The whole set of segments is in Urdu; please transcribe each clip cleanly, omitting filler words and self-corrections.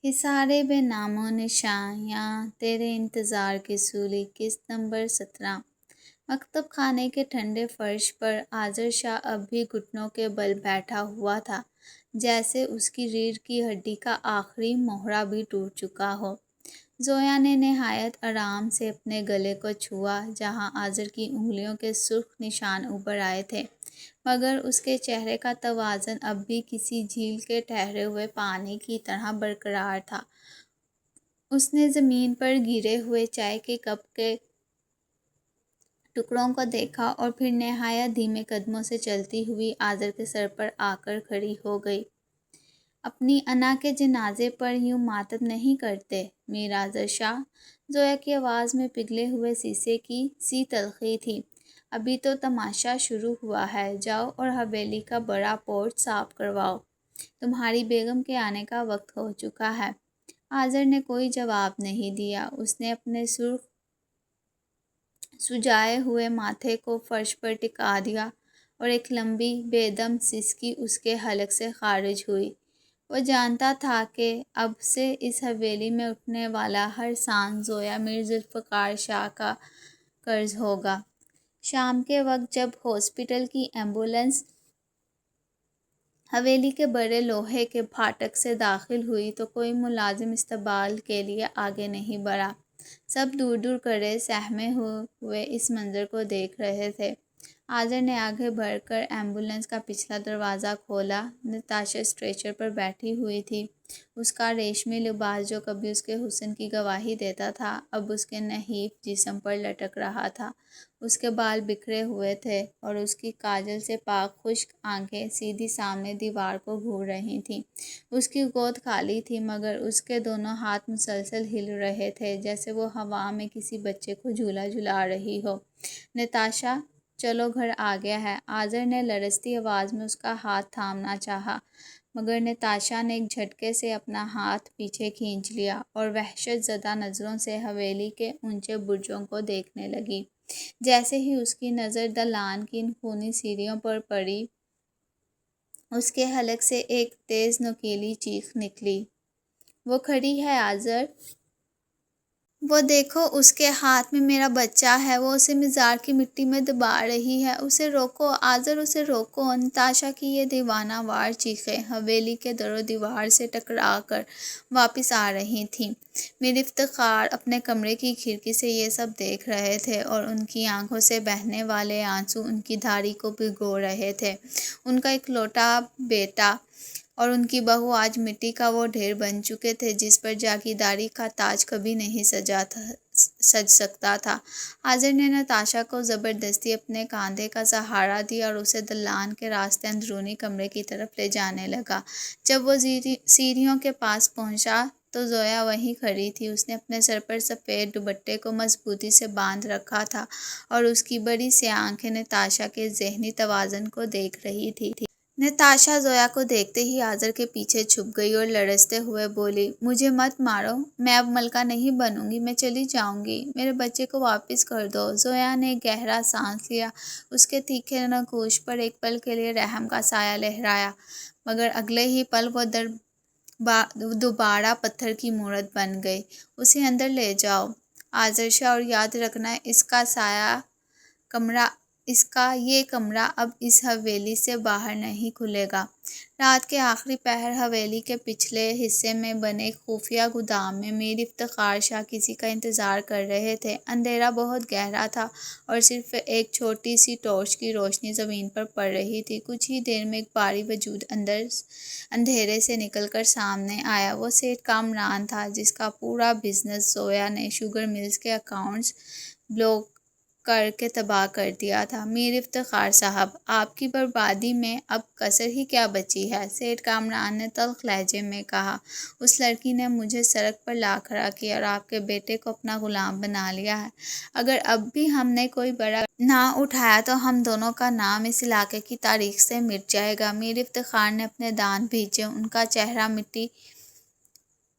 حصارِ بے نام و نشاں یہاں تیرے انتظار کی سولی قسط نمبر 17۔ مکتب خانے کے ٹھنڈے فرش پر آذر شاہ اب بھی گھٹنوں کے بل بیٹھا ہوا تھا، جیسے اس کی ریڑھ کی ہڈی کا آخری موہرا بھی ٹوٹ چکا ہو۔ زویا نے نہایت آرام سے اپنے گلے کو چھوا جہاں آذر کی انگلیوں کے سرخ نشان ابھر آئے تھے، مگر اس کے چہرے کا توازن اب بھی کسی جھیل کے ٹھہرے ہوئے پانی کی طرح برقرار تھا۔ اس نے زمین پر گرے ہوئے چائے کے کپ کے ٹکڑوں کو دیکھا اور پھر نہایت دھیمے قدموں سے چلتی ہوئی آذر کے سر پر آ کر کھڑی ہو گئی۔ اپنی انا کے جنازے پر یوں ماتم نہیں کرتے میر آذر شاہ، زویا کی آواز میں پگھلے ہوئے سیسے کی سی تلخی تھی۔ ابھی تو تماشا شروع ہوا ہے، جاؤ اور حویلی کا بڑا پورچ صاف کرواؤ، تمہاری بیگم کے آنے کا وقت ہو چکا ہے۔ آذر نے کوئی جواب نہیں دیا۔ اس نے اپنے سرخ سجائے ہوئے ماتھے کو فرش پر ٹکا دیا اور ایک لمبی بے دم سسکی اس کے حلق سے خارج ہوئی۔ وہ جانتا تھا کہ اب سے اس حویلی میں اٹھنے والا ہر سانس زویا میر ذوالفقار شاہ کا قرض ہوگا۔ شام کے وقت جب ہاسپٹل کی ایمبولینس حویلی کے بڑے لوہے کے پھاٹک سے داخل ہوئی تو کوئی ملازم استقبال کے لیے آگے نہیں بڑھا۔ سب دور دور کھڑے سہمے ہوئے اس منظر کو دیکھ رہے تھے۔ آذر نے آگے بڑھ کر ایمبولینس کا پچھلا دروازہ کھولا۔ نتاشا اسٹریچر پر بیٹھی ہوئی تھی۔ اس کا ریشمی لباس جو کبھی اس کے حسن کی گواہی دیتا تھا اب اس کے نحیف جسم پر لٹک رہا تھا۔ اس کے بال بکھرے ہوئے تھے اور اس کی کاجل سے پاک خشک آنکھیں سیدھی سامنے دیوار کو گھور رہی تھیں۔ اس کی گود خالی تھی مگر اس کے دونوں ہاتھ مسلسل ہل رہے تھے جیسے وہ ہوا میں کسی بچے کو جھولا جھلا رہی ہو۔ نتاشا، چلو گھر آ گیا ہے۔ آذر نے لرزتی آواز میں اس کا ہاتھ تھامنا چاہا مگر نتاشا نے ایک جھٹکے سے اپنا ہاتھ پیچھے کھینچ لیا اور وحشت زدہ نظروں سے حویلی کے اونچے برجوں کو دیکھنے لگی۔ جیسے ہی اس کی نظر دالان کی ان خونی سیڑھیوں پر پڑی اس کے حلق سے ایک تیز نوکیلی چیخ نکلی۔ وہ کھڑی ہے آذر! وہ دیکھو، اس کے ہاتھ میں میرا بچہ ہے، وہ اسے مزار کی مٹی میں دبا رہی ہے، اسے روکو آذر، اسے روکو! نتاشا کی یہ دیوانہ وار چیخیں حویلی کے در و دیوار سے ٹکرا کر واپس آ رہی تھیں۔ میر افتخار اپنے کمرے کی کھڑکی سے یہ سب دیکھ رہے تھے اور ان کی آنکھوں سے بہنے والے آنسو ان کی دھاڑی کو بھگو رہے تھے۔ ان کا اکلوتا بیٹا اور ان کی بہو آج مٹی کا وہ ڈھیر بن چکے تھے جس پر جاگیرداری کا تاج کبھی نہیں سج سکتا تھا۔ آذر نے نتاشا کو زبردستی اپنے کاندھے کا سہارا دیا اور اسے دالان کے راستے اندرونی کمرے کی طرف لے جانے لگا۔ جب وہ سیڑھیوں کے پاس پہنچا تو زویا وہیں کھڑی تھی۔ اس نے اپنے سر پر سفید دوپٹے کو مضبوطی سے باندھ رکھا تھا اور اس کی بڑی سیاہ آنکھیں نتاشا کے ذہنی توازن کو دیکھ رہی تھی۔ نتاشا زویا کو دیکھتے ہی آذر کے پیچھے چھپ گئی اور لرزتے ہوئے بولی، مجھے مت مارو، میں اب ملکہ نہیں بنوں گی، میں چلی جاؤں گی، میرے بچے کو واپس کر دو۔ زویا نے گہرا سانس لیا۔ اس کے تیکھے نگوش پر ایک پل کے لیے رحم کا سایہ لہرایا مگر اگلے ہی پل وہ دوبارہ پتھر کی مورت بن گئی۔ اسے اندر لے جاؤ آذر شاہ، اور یاد رکھنا یہ کمرہ اب اس حویلی سے باہر نہیں کھلے گا۔ رات کے آخری پہر حویلی کے پچھلے حصے میں بنے خفیہ گودام میں میر افتخار شاہ کسی کا انتظار کر رہے تھے۔ اندھیرا بہت گہرا تھا اور صرف ایک چھوٹی سی ٹارچ کی روشنی زمین پر پڑ رہی تھی۔ کچھ ہی دیر میں ایک بھاری وجود اندھیرے سے نکل کر سامنے آیا۔ وہ سیٹھ کامران تھا جس کا پورا بزنس زویا نے شوگر ملز کے اکاؤنٹس بلاک کر کے تباہ کر دیا تھا۔ میر افتخار صاحب، آپ کی بربادی میں اب کسر ہی کیا بچی ہے؟ سیٹھ کامران نے تلخ لہجے میں کہا۔ اس لڑکی نے مجھے سڑک پر لا کھڑا کیا اور آپ کے بیٹے کو اپنا غلام بنا لیا ہے۔ اگر اب بھی ہم نے کوئی بڑا نہ اٹھایا تو ہم دونوں کا نام اس علاقے کی تاریخ سے مٹ جائے گا۔ میر افتخار نے اپنے دانت بھینچے، ان کا چہرہ مٹی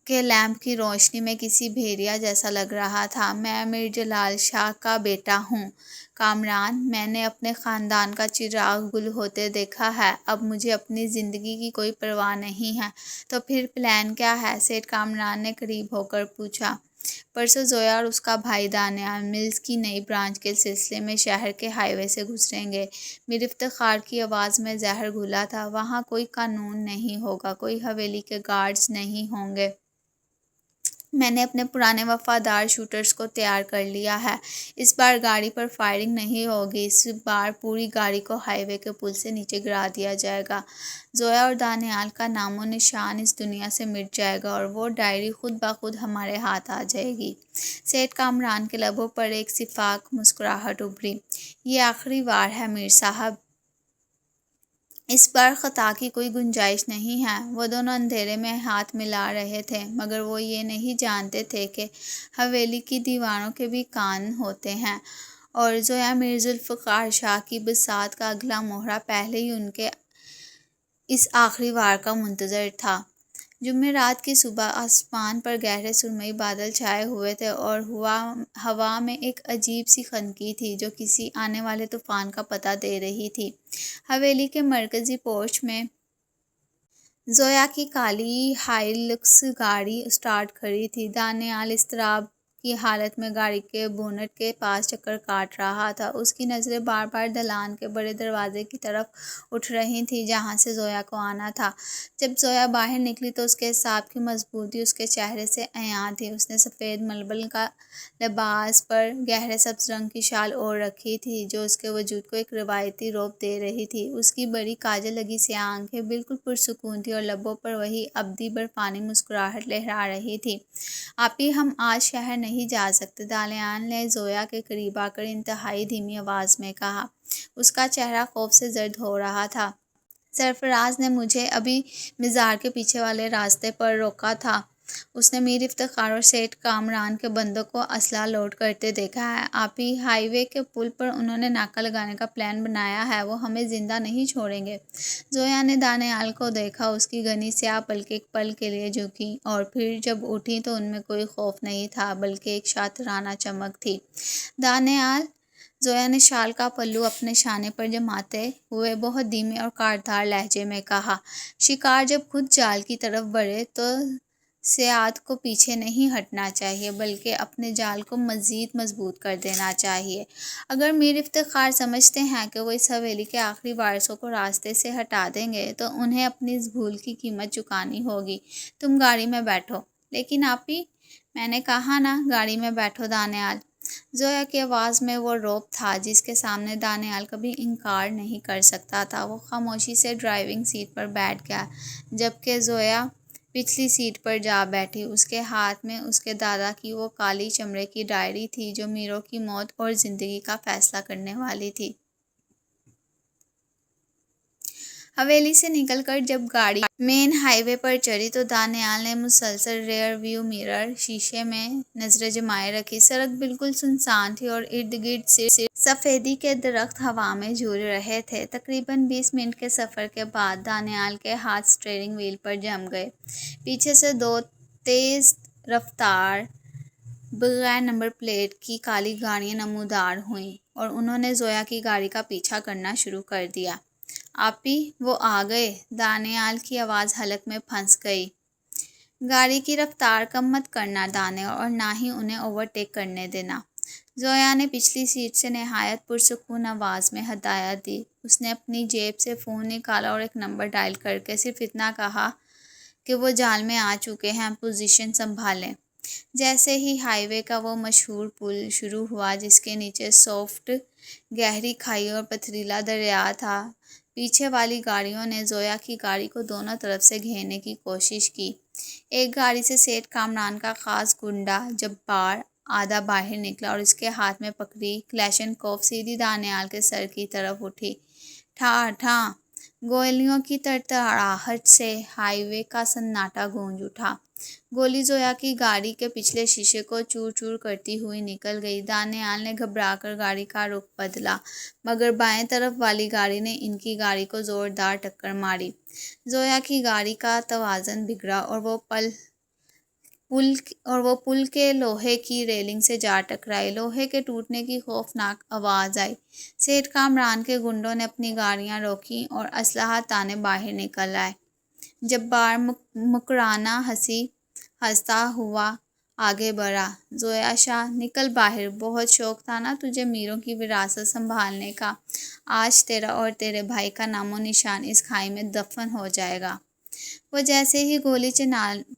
کے لیمپ کی روشنی میں کسی بھیڑیا جیسا لگ رہا تھا۔ میں میر جلال شاہ کا بیٹا ہوں کامران، میں نے اپنے خاندان کا چراغ گل ہوتے دیکھا ہے، اب مجھے اپنی زندگی کی کوئی پرواہ نہیں ہے۔ تو پھر پلان کیا ہے؟ سیٹھ کامران نے قریب ہو کر پوچھا۔ پرسوں زویا اور اس کا بھائی دانیال ملز کی نئی برانچ کے سلسلے میں شہر کے ہائی وے سے گزریں گے۔ میر افتخار کی آواز میں زہر گھولا تھا۔ وہاں کوئی قانون نہیں ہوگا، کوئی حویلی کے گارڈز نہیں ہوں گے۔ میں نے اپنے پرانے وفادار شوٹرز کو تیار کر لیا ہے۔ اس بار گاڑی پر فائرنگ نہیں ہوگی، اس بار پوری گاڑی کو ہائی وے کے پل سے نیچے گرا دیا جائے گا۔ زویا اور دانیال کا نام و نشان اس دنیا سے مٹ جائے گا اور وہ ڈائری خود بخود ہمارے ہاتھ آ جائے گی۔ سیٹھ کامران کے لبوں پر ایک شفاف مسکراہٹ ابھری۔ یہ آخری وار ہے میر صاحب، اس بار خطا کی کوئی گنجائش نہیں ہے۔ وہ دونوں اندھیرے میں ہاتھ ملا رہے تھے، مگر وہ یہ نہیں جانتے تھے کہ حویلی کی دیواروں کے بھی کان ہوتے ہیں، اور زویا میر ذوالفقار شاہ کی بساط کا اگلا مہرہ پہلے ہی ان کے اس آخری وار کا منتظر تھا۔ جمعرات کی صبح آسمان پر گہرے سرمئی بادل چھائے ہوئے تھے اور ہوا میں ایک عجیب سی خنکی تھی جو کسی آنے والے طوفان کا پتہ دے رہی تھی۔ حویلی کے مرکزی پورچ میں زویا کی کالی ہائیلکس گاڑی اسٹارٹ کھڑی تھی۔ دانیال اضطراب کی حالت میں گاڑی کے بونٹ کے پاس چکر کاٹ رہا تھا۔ اس کی نظریں بار بار دالان کے بڑے دروازے کی طرف اٹھ رہی تھیں جہاں سے زویا کو آنا تھا۔ جب زویا باہر نکلی تو اس کے اعصاب کی مضبوطی اس کے چہرے سے عیاں تھی۔ اس نے سفید ململ کا لباس پر گہرے سبز رنگ کی شال اوڑھ رکھی تھی جو اس کے وجود کو ایک روایتی رعب دے رہی تھی۔ اس کی بڑی کاجل لگی سیاہ آنکھیں بالکل پرسکون تھیں اور لبوں پر وہی ابدی برفانی مسکراہٹ لہرا رہی تھی۔ آپی، ہم آج شہر نہیں جا سکتے، دانیال نے زویا کے قریب آ کر انتہائی دھیمی آواز میں کہا۔ اس کا چہرہ خوف سے زرد ہو رہا تھا۔ سرفراز نے مجھے ابھی مزار کے پیچھے والے راستے پر روکا تھا۔ اس نے میر افتخار اور سیٹھ کامران کے بندوں کو اسلحہ لوڈ کرتے دیکھا ہے۔ آپی، ہائی وے کے پل پر انہوں نے ناکہ لگانے کا پلان بنایا ہے، وہ ہمیں زندہ نہیں چھوڑیں گے۔ زویا نے دانیال کو دیکھا، اس کی گھنی سیاہ پلکیں ایک پل کے لیے جھکیں اور پھر جب اٹھیں تو ان میں کوئی خوف نہیں تھا بلکہ ایک شاطرانہ چمک تھی۔ دانیال، زویا نے شال کا پلو اپنے شانے پر جماتے ہوئے بہت دھیمے اور کاٹدار لہجے میں کہا، شکار جب خود جال کی طرف بڑھے تو صیاد کو پیچھے نہیں ہٹنا چاہیے بلکہ اپنے جال کو مزید مضبوط کر دینا چاہیے۔ اگر میر افتخار سمجھتے ہیں کہ وہ اس حویلی کے آخری وارثوں کو راستے سے ہٹا دیں گے تو انہیں اپنی اس بھول کی قیمت چکانی ہوگی۔ تم گاڑی میں بیٹھو۔ لیکن آپی، میں نے کہا نا، گاڑی میں بیٹھو دانیال۔ زویا کی آواز میں وہ رعب تھا جس کے سامنے دانیال کبھی انکار نہیں کر سکتا تھا۔ وہ خاموشی سے ڈرائیونگ سیٹ پر بیٹھ گیا جبکہ زویا پچھلی سیٹ پر جا بیٹھی۔ اس کے ہاتھ میں اس کے دادا کی وہ کالی چمڑے کی ڈائری تھی جو میروں کی موت اور زندگی کا فیصلہ کرنے والی تھی۔ حویلی سے نکل کر جب گاڑی مین ہائی وے پر چڑھی تو دانیال نے مسلسل ریئر ویو مرر شیشے میں نظریں جمائے رکھی۔ سڑک بالکل سنسان تھی اور ارد گرد صرف سفیدی کے درخت ہوا میں جھول رہے تھے۔ تقریباً 20 منٹ کے سفر کے بعد دانیال کے ہاتھ اسٹیئرنگ وہیل پر جم گئے۔ پیچھے سے دو تیز رفتار بغیر نمبر پلیٹ کی کالی گاڑیاں نمودار ہوئیں اور انہوں نے زویا کی گاڑی کا پیچھا کرنا شروع کر دیا۔ آپی، وہ آ گئے۔ دانیال کی آواز حلق میں پھنس گئی۔ گاڑی کی رفتار کم مت کرنا دانیال، اور نہ ہی انہیں اوورٹیک کرنے دینا، زویا نے پچھلی سیٹ سے نہایت پرسکون آواز میں ہدایت دی۔ اس نے اپنی جیب سے فون نکالا اور ایک نمبر ڈائل کر کے صرف اتنا کہا کہ وہ جال میں آ چکے ہیں، پوزیشن سنبھالیں۔ جیسے ہی ہائی وے کا وہ مشہور پل شروع ہوا جس کے نیچے سافٹ گہری کھائی اور پتھریلا دریا تھا، پیچھے والی گاڑیوں نے زویا کی گاڑی کو دونوں طرف سے گھیرنے کی کوشش کی۔ ایک گاڑی سے سیٹھ کامران کا خاص گنڈا جبار آدھا باہر نکلا اور اس کے ہاتھ میں پکڑی کلیشنکوف سیدھی دانیال کے سر کی طرف اٹھی۔ ٹھاں ٹھاں گولیوں کی تڑتڑاہٹ سے ہائی وے کا سناٹا گونج اٹھا۔ گولی زویا کی گاڑی کے پچھلے شیشے کو چور چور کرتی ہوئی نکل گئی۔ دانیال نے گھبرا کر گاڑی کا رخ بدلا مگر بائیں طرف والی گاڑی نے ان کی گاڑی کو زوردار ٹکر ماری۔ زویا کی گاڑی کا توازن بگڑا اور وہ پل وہ پل کے لوہے کی ریلنگ سے جا ٹکرائی۔ لوہے کے ٹوٹنے کی خوفناک آواز آئی۔ سیٹھ کامران کے گنڈوں نے اپنی گاڑیاں روکیں اور اسلحہ تانے باہر نکل آئے۔ جبار مکرانہ ہنستا ہوا آگے بڑھا۔ زویا شاہ، نکل باہر، بہت شوق تھا نا تجھے میروں کی وراثت سنبھالنے کا، آج تیرا اور تیرے بھائی کا نام و نشان اس کھائی میں دفن ہو جائے گا۔ وہ جیسے ہی گولی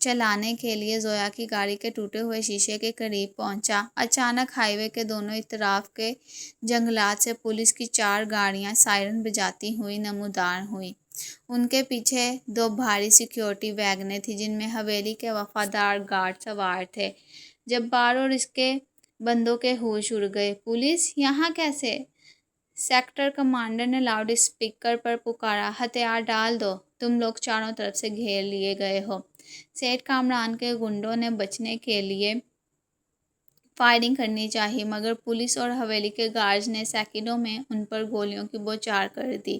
چلانے کے لیے زویا کی گاڑی کے ٹوٹے ہوئے شیشے کے قریب پہنچا، اچانک ہائی وے کے دونوں اطراف کے جنگلات سے پولیس کی 4 گاڑیاں سائرن بجاتی ہوئی نمودار ہوئیں۔ ان کے پیچھے 2 بھاری سیکیورٹی ویگنیں تھیں جن میں حویلی کے وفادار گارڈ سوار تھے۔ جبار اور اس کے بندوں کے ہوش اڑ گئے۔ پولیس یہاں کیسے؟ سیکٹر کمانڈر نے لاؤڈ اسپیکر پر پکارا، ہتھیار ڈال دو، تم لوگ چاروں طرف سے گھیر لیے گئے ہو۔ سیٹھ کامران کے گنڈوں نے بچنے کے لیے فائرنگ کرنی چاہی، مگر پولیس اور حویلی کے گارڈز نے سیکنڈوں میں ان پر گولیوں کی بوچھار کر دی۔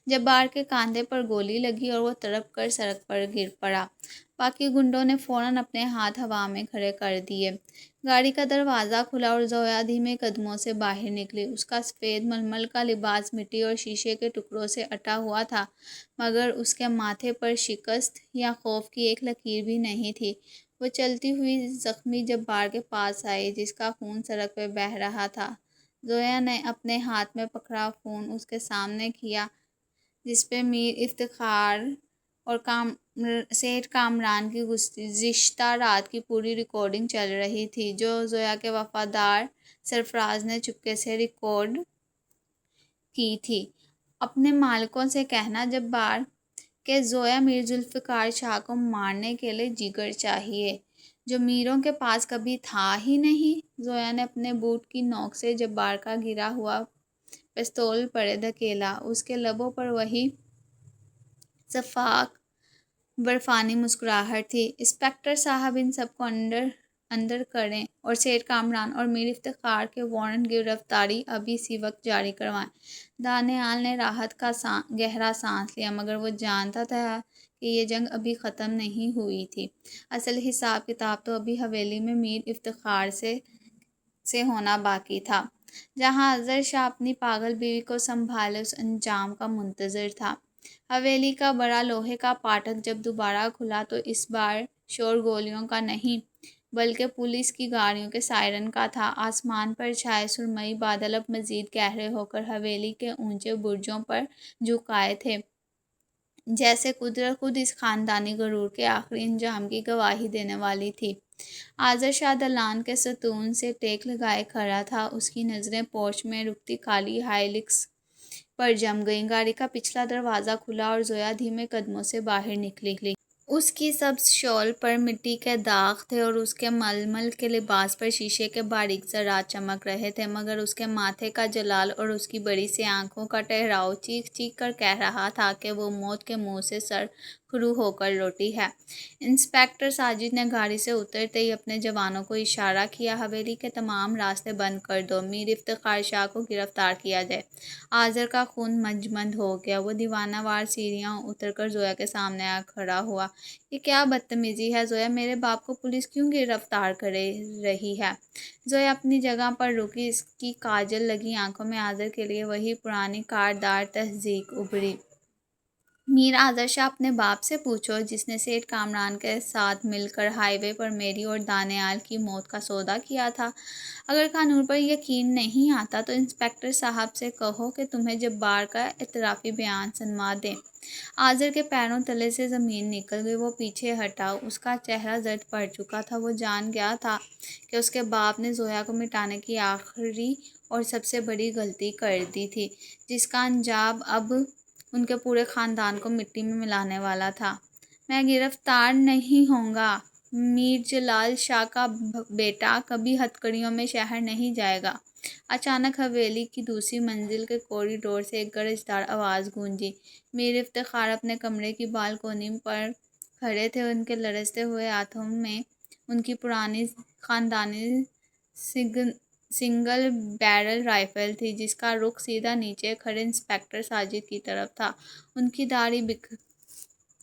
جبار کے کاندھے پر گولی لگی اور وہ تڑپ کر سڑک پر گر پڑا۔ باقی گنڈوں نے فوراً اپنے ہاتھ ہوا میں کھڑے کر دیے۔ گاڑی کا دروازہ کھلا اور زویا دھیمے قدموں سے باہر نکلی۔ اس کا سفید ململ کا لباس مٹی اور شیشے کے ٹکڑوں سے اٹا ہوا تھا، مگر اس کے ماتھے پر شکست یا خوف کی ایک لکیر بھی نہیں تھی۔ وہ چلتی ہوئی زخمی جبار کے پاس آئی، جس کا خون سڑک پہ بہہ رہا تھا۔ زویا نے اپنے ہاتھ میں پکڑا فون اس کے سامنے کیا، جس پہ میر افتخار اور سیٹھ کامران کی گزشتہ رات کی پوری ریکارڈنگ چل رہی تھی، جو زویا کے وفادار سرفراز نے چپکے سے ریکارڈ کی تھی۔ اپنے مالکوں سے کہنا جبار کہ زویا میر ذوالفقار شاہ کو مارنے کے لیے جگر چاہیے، جو میروں کے پاس کبھی تھا ہی نہیں۔ زویا نے اپنے بوٹ کی نوک سے جبار کا گرا ہوا پستول پڑے دھکیلا۔ اس کے لبوں پر وہی شفاف برفانی مسکراہٹ تھی۔ انسپکٹر صاحب، ان سب کو اندر کریں اور سیٹھ کامران اور میر افتخار کے وارنٹ گرفتاری ابھی اسی وقت جاری کروائیں۔ دانیال نے راحت کا گہرا سانس لیا، مگر وہ جانتا تھا کہ یہ جنگ ابھی ختم نہیں ہوئی تھی۔ اصل حساب کتاب تو ابھی حویلی میں میر افتخار سے ہونا باقی تھا، جہاں اظہر شاہ اپنی پاگل بیوی کو سنبھالے اس انجام کا منتظر تھا۔ حویلی کا بڑا لوہے کا پھاٹک جب دوبارہ کھلا تو اس بار شور گولیوں کا نہیں، بلکہ پولیس کی گاڑیوں کے سائرن کا تھا۔ آسمان پر چھائے سرمئی بادل اب مزید گہرے ہو کر حویلی کے اونچے برجوں پر جھک آئے تھے، جیسے قدرت خود اس خاندانی غرور کے آخری انجام کی گواہی دینے والی تھی۔ اظہر شاہ دلان کے ستون سے ٹیک لگائے کھڑا تھا، اس کی نظریں پورچ میں رکتی کالی ہائلکس پر جم گئیں۔ گاڑی کا پچھلا دروازہ کھلا اور زویا دھیمے قدموں سے باہر نکلی۔ اس کی سبز شال پر مٹی کے داغ تھے اور اس کے ململ کے لباس پر شیشے کے باریک ذرات چمک رہے تھے، مگر اس کے ماتھے کا جلال اور اس کی بڑی سی آنکھوں کا ٹھہراؤ چیخ چیخ کر کہہ رہا تھا کہ وہ موت کے منہ سے سر خرو ہو کر لوٹی ہے۔ انسپکٹر ساجد نے گاڑی سے اترتے ہی اپنے جوانوں کو اشارہ کیا، حویلی کے تمام راستے بند کر دو، میر افتخار شاہ کو گرفتار کیا جائے۔ اظہر کا خون مجمد ہو گیا۔ وہ دیوانہ وار سیڑھیاں اتر کر زویا کے سامنے آ کھڑا ہوا۔ یہ کیا بدتمیزی ہے زویا، میرے باپ کو پولیس کیوں گرفتار کر رہی ہے؟ زویا اپنی جگہ پر رکی، اس کی کاجل لگی آنکھوں میں اظہر کے لیے وہی پرانی کاردار تصدیق ابھری۔ میر اظہر شاہ، اپنے باپ سے پوچھو، جس نے سیٹھ کامران کے ساتھ مل کر ہائی وے پر میری اور دانیال کی موت کا سودا کیا تھا۔ اگر قانون پر یقین نہیں آتا تو انسپکٹر صاحب سے کہو کہ تمہیں جبار کا اعترافی بیان سنوا دیں۔ اظہر کے پیروں تلے سے زمین نکل گئی، وہ پیچھے ہٹا، اس کا چہرہ زرد پڑ چکا تھا۔ وہ جان گیا تھا کہ اس کے باپ نے زویا کو مٹانے کی آخری اور سب سے بڑی غلطی کر دی تھی، جس کا انجام اب ان کے پورے خاندان کو مٹی میں ملانے والا تھا۔ میں گرفتار نہیں ہوں گا۔ میر جلال شاہ کا بیٹا کبھی ہتکڑیوں میں شہر نہیں جائے گا۔ اچانک حویلی کی دوسری منزل کے کوریڈور سے ایک گرجدار آواز گونجی۔ میر افتخار اپنے کمرے کی بالکونی پر کھڑے تھے، ان کے لرزتے ہوئے ہاتھوں میں ان کی پرانی خاندانی سنگل بیرل رائفل تھی، جس کا رخ سیدھا نیچے کھڑے انسپکٹر ساجد کی طرف تھا۔ ان کی داڑھی